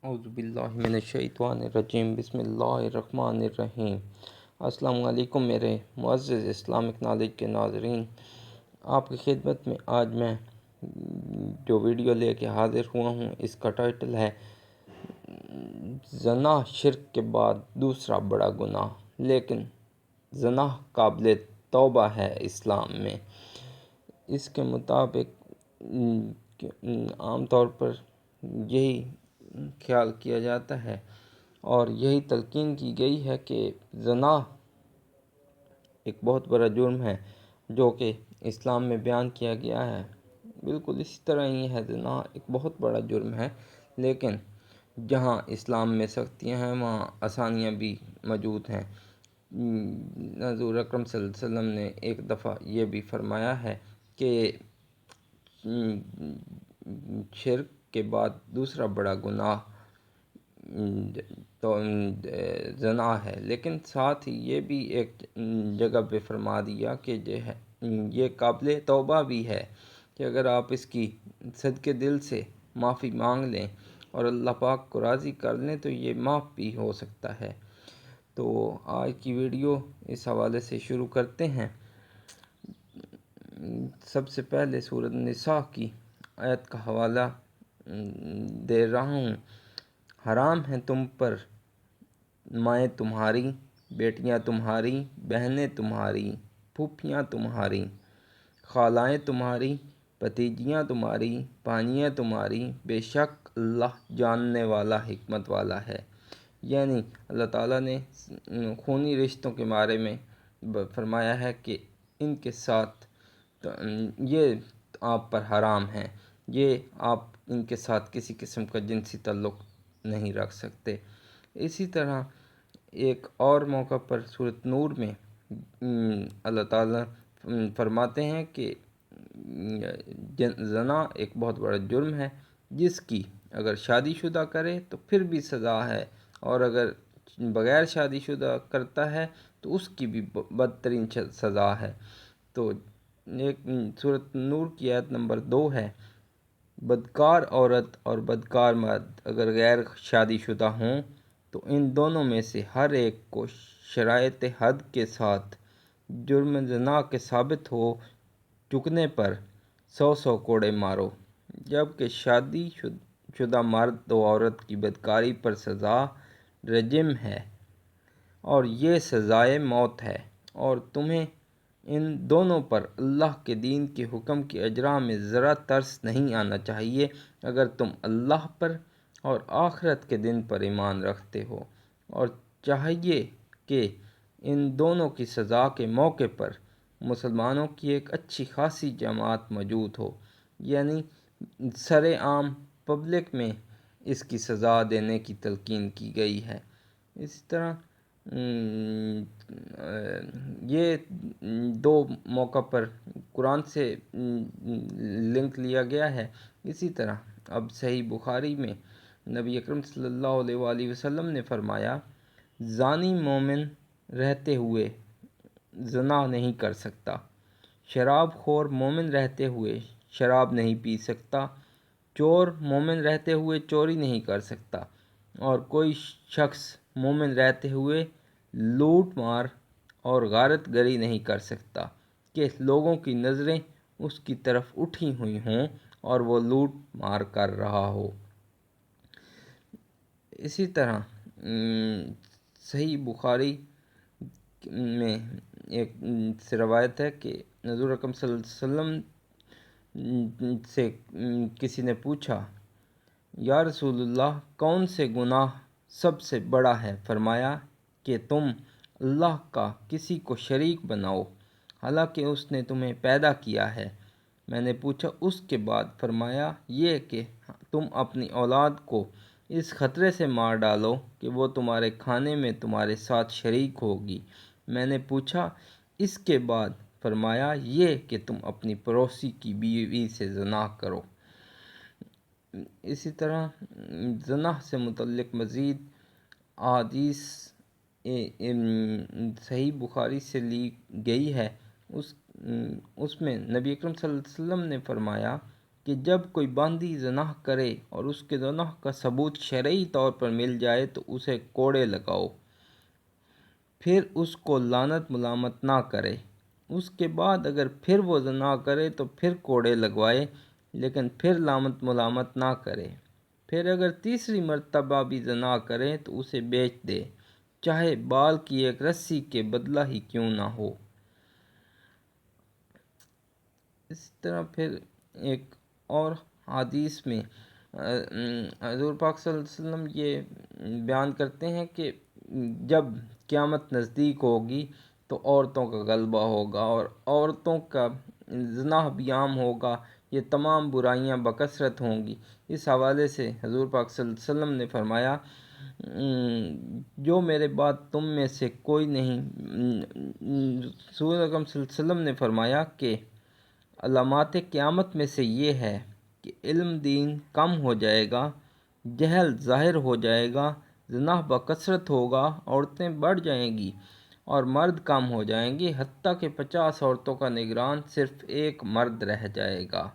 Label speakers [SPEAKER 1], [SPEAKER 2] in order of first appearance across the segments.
[SPEAKER 1] اعوذ باللہ من الشیطان الرجیم بسم اللہ الرحمن الرحیم۔ السلام علیکم میرے معزز اسلامک نالج کے ناظرین، آپ کی خدمت میں آج میں جو ویڈیو لے کے حاضر ہوا ہوں، اس کا ٹائٹل ہے زنا شرک کے بعد دوسرا بڑا گناہ، لیکن زنا قابل توبہ ہے اسلام میں۔ اس کے مطابق عام طور پر یہی خیال کیا جاتا ہے اور یہی تلقین کی گئی ہے کہ زنا ایک بہت بڑا جرم ہے جو کہ اسلام میں بیان کیا گیا ہے۔ بالکل اسی طرح ہی ہے، زنا ایک بہت بڑا جرم ہے، لیکن جہاں اسلام میں سختیاں ہیں وہاں آسانیاں بھی موجود ہیں۔ حضور اکرم صلی اللہ علیہ وسلم نے ایک دفعہ یہ بھی فرمایا ہے کہ شرک کے بعد دوسرا بڑا گناہ تو زنا ہے، لیکن ساتھ ہی یہ بھی ایک جگہ پہ فرما دیا کہ جو ہے یہ قابل توبہ بھی ہے کہ اگر آپ اس کی صدقے دل سے معافی مانگ لیں اور اللہ پاک کو راضی کر لیں تو یہ معاف بھی ہو سکتا ہے۔ تو آج کی ویڈیو اس حوالے سے شروع کرتے ہیں۔ سب سے پہلے سورۃ النساء کی آیت کا حوالہ دے رہا ہوں۔ حرام ہیں تم پر مائیں تمہاری، بیٹیاں تمہاری، بہنیں تمہاری، پھوپھیاں تمہاری، خالائیں تمہاری، بھتیجیاں تمہاری، بھانجیاں تمہاری، بے شک اللہ جاننے والا حکمت والا ہے۔ یعنی اللہ تعالیٰ نے خونی رشتوں کے بارے میں فرمایا ہے کہ ان کے ساتھ یہ آپ پر حرام ہیں، یہ آپ ان کے ساتھ کسی قسم کا جنسی تعلق نہیں رکھ سکتے۔ اسی طرح ایک اور موقع پر سورۃ نور میں اللہ تعالیٰ فرماتے ہیں کہ زنا ایک بہت بڑا جرم ہے جس کی اگر شادی شدہ کرے تو پھر بھی سزا ہے، اور اگر بغیر شادی شدہ کرتا ہے تو اس کی بھی بدترین سزا ہے۔ تو ایک سورۃ نور کی آیت نمبر 2 ہے، بدکار عورت اور بدکار مرد اگر غیر شادی شدہ ہوں تو ان دونوں میں سے ہر ایک کو شرائط حد کے ساتھ جرم زنا کے ثابت ہو چکنے پر 100 کوڑے مارو، جبکہ شادی شدہ مرد و عورت کی بدکاری پر سزا رجم ہے اور یہ سزائے موت ہے، اور تمہیں ان دونوں پر اللہ کے دین کے حکم کے اجرا میں ذرا ترس نہیں آنا چاہیے اگر تم اللہ پر اور آخرت کے دن پر ایمان رکھتے ہو، اور چاہیے کہ ان دونوں کی سزا کے موقع پر مسلمانوں کی ایک اچھی خاصی جماعت موجود ہو، یعنی سر عام پبلک میں اس کی سزا دینے کی تلقین کی گئی ہے۔ اسی طرح یہ دو موقع پر قرآن سے لنک لیا گیا ہے۔ اسی طرح اب صحیح بخاری میں نبی اکرم صلی اللہ علیہ وآلہ وسلم نے فرمایا، زانی مومن رہتے ہوئے زنا نہیں کر سکتا، شراب خور مومن رہتے ہوئے شراب نہیں پی سکتا، چور مومن رہتے ہوئے چوری نہیں کر سکتا، اور کوئی شخص مومن رہتے ہوئے لوٹ مار اور غارت گری نہیں کر سکتا کہ لوگوں کی نظریں اس کی طرف اٹھی ہوئی ہوں اور وہ لوٹ مار کر رہا ہو۔ اسی طرح صحیح بخاری میں ایک روایت ہے کہ حضور اکرم صلی اللہ علیہ وسلم سے کسی نے پوچھا، یا رسول اللہ کون سے گناہ سب سے بڑا ہے؟ فرمایا کہ تم اللہ کا کسی کو شریک بناؤ حالانکہ اس نے تمہیں پیدا کیا ہے۔ میں نے پوچھا اس کے بعد؟ فرمایا یہ کہ تم اپنی اولاد کو اس خطرے سے مار ڈالو کہ وہ تمہارے کھانے میں تمہارے ساتھ شریک ہوگی۔ میں نے پوچھا اس کے بعد؟ فرمایا یہ کہ تم اپنی پڑوسی کی بیوی سے زنا کرو۔ اسی طرح زنا سے متعلق مزید احادیث صحیح بخاری سے لی گئی ہے۔ اس میں نبی اکرم صلی اللہ علیہ وسلم نے فرمایا کہ جب کوئی باندی زنا کرے اور اس کے زنا کا ثبوت شرعی طور پر مل جائے تو اسے کوڑے لگاؤ، پھر اس کو لعنت ملامت نہ کرے۔ اس کے بعد اگر پھر وہ زنا کرے تو پھر کوڑے لگوائے، لیکن پھر لعنت ملامت نہ کرے۔ پھر اگر تیسری مرتبہ بھی زنا کرے تو اسے بیچ دے، چاہے بال کی ایک رسی کے بدلہ ہی کیوں نہ ہو۔ اس طرح پھر ایک اور حدیث میں حضور پاک صلی اللہ علیہ وسلم یہ بیان کرتے ہیں کہ جب قیامت نزدیک ہوگی تو عورتوں کا غلبہ ہوگا اور عورتوں کا زنا بھی عام ہوگا، یہ تمام برائیاں بکثرت ہوں گی۔ اس حوالے سے حضور پاک صلی اللہ علیہ وسلم نے فرمایا، جو میرے بعد تم میں سے کوئی نہیں، رسول اکرم صلی اللہ علیہ وسلم نے فرمایا کہ علامات قیامت میں سے یہ ہے کہ علم دین کم ہو جائے گا، جہل ظاہر ہو جائے گا، زنا بکثرت ہوگا، عورتیں بڑھ جائیں گی اور مرد کم ہو جائیں گے، حتیٰ کہ 50 عورتوں کا نگران صرف ایک مرد رہ جائے گا۔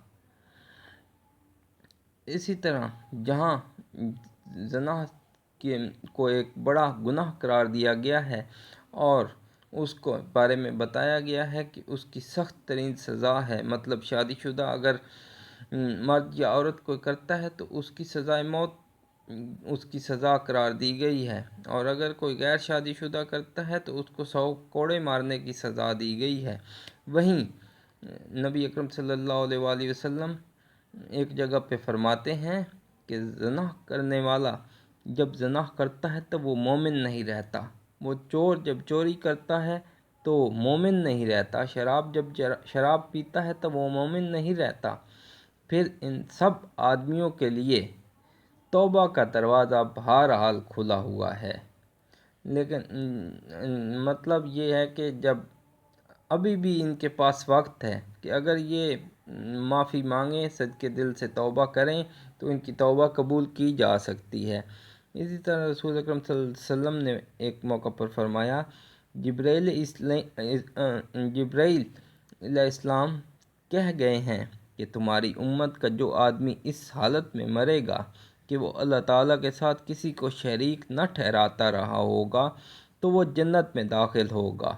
[SPEAKER 1] اسی طرح جہاں زنا کو ایک بڑا گناہ قرار دیا گیا ہے اور اس کو بارے میں بتایا گیا ہے کہ اس کی سخت ترین سزا ہے، مطلب شادی شدہ اگر مرد یا عورت کوئی کرتا ہے تو اس کی سزائے موت اس کی سزا قرار دی گئی ہے، اور اگر کوئی غیر شادی شدہ کرتا ہے تو اس کو 100 کوڑے مارنے کی سزا دی گئی ہے۔ وہیں نبی اکرم صلی اللہ علیہ وآلہ وسلم ایک جگہ پہ فرماتے ہیں کہ زنا کرنے والا جب زنا کرتا ہے تب وہ مومن نہیں رہتا، وہ چور جب چوری کرتا ہے تو مومن نہیں رہتا، جب شراب پیتا ہے تب وہ مومن نہیں رہتا۔ پھر ان سب آدمیوں کے لیے توبہ کا دروازہ بہرحال کھلا ہوا ہے، لیکن مطلب یہ ہے کہ جب ابھی بھی ان کے پاس وقت ہے کہ اگر یہ معافی مانگیں، صدقے دل سے توبہ کریں تو ان کی توبہ قبول کی جا سکتی ہے۔ اسی طرح رسول اکرم صلی اللہ علیہ وسلم نے ایک موقع پر فرمایا، جبرائیل علیہ السلام کہہ گئے ہیں کہ تمہاری امت کا جو آدمی اس حالت میں مرے گا کہ وہ اللہ تعالیٰ کے ساتھ کسی کو شریک نہ ٹھہراتا رہا ہوگا تو وہ جنت میں داخل ہوگا۔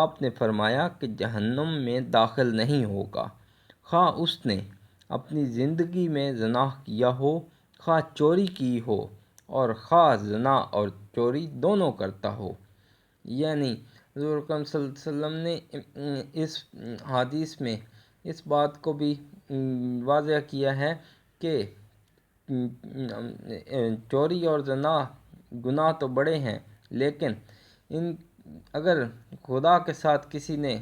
[SPEAKER 1] آپ نے فرمایا کہ جہنم میں داخل نہیں ہوگا، خواہ اس نے اپنی زندگی میں زنا کیا ہو، خواہ چوری کی ہو، اور خواہ زنا اور چوری دونوں کرتا ہو۔ یعنی حضور اکرم صلی اللہ علیہ وسلم نے اس حدیث میں اس بات کو بھی واضح کیا ہے کہ چوری اور زنا گناہ تو بڑے ہیں، لیکن اگر خدا کے ساتھ کسی نے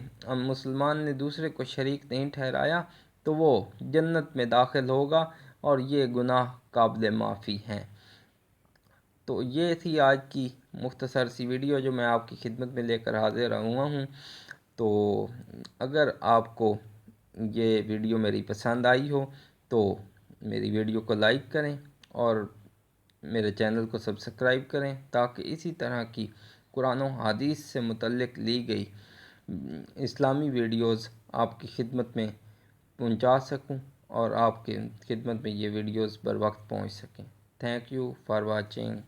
[SPEAKER 1] مسلمان نے دوسرے کو شریک نہیں ٹھہرایا تو وہ جنت میں داخل ہوگا اور یہ گناہ قابل معافی ہیں۔ تو یہ تھی آج کی مختصر سی ویڈیو جو میں آپ کی خدمت میں لے کر حاضر ہوا ہوں۔ تو اگر آپ کو یہ ویڈیو میری پسند آئی ہو تو میری ویڈیو کو لائک کریں اور میرے چینل کو سبسکرائب کریں تاکہ اسی طرح کی قرآن و حدیث سے متعلق لی گئی اسلامی ویڈیوز آپ کی خدمت میں پہنچا سکوں اور آپ کے خدمت میں یہ ویڈیوز بر وقت پہنچ سکیں۔ Thank you for watching.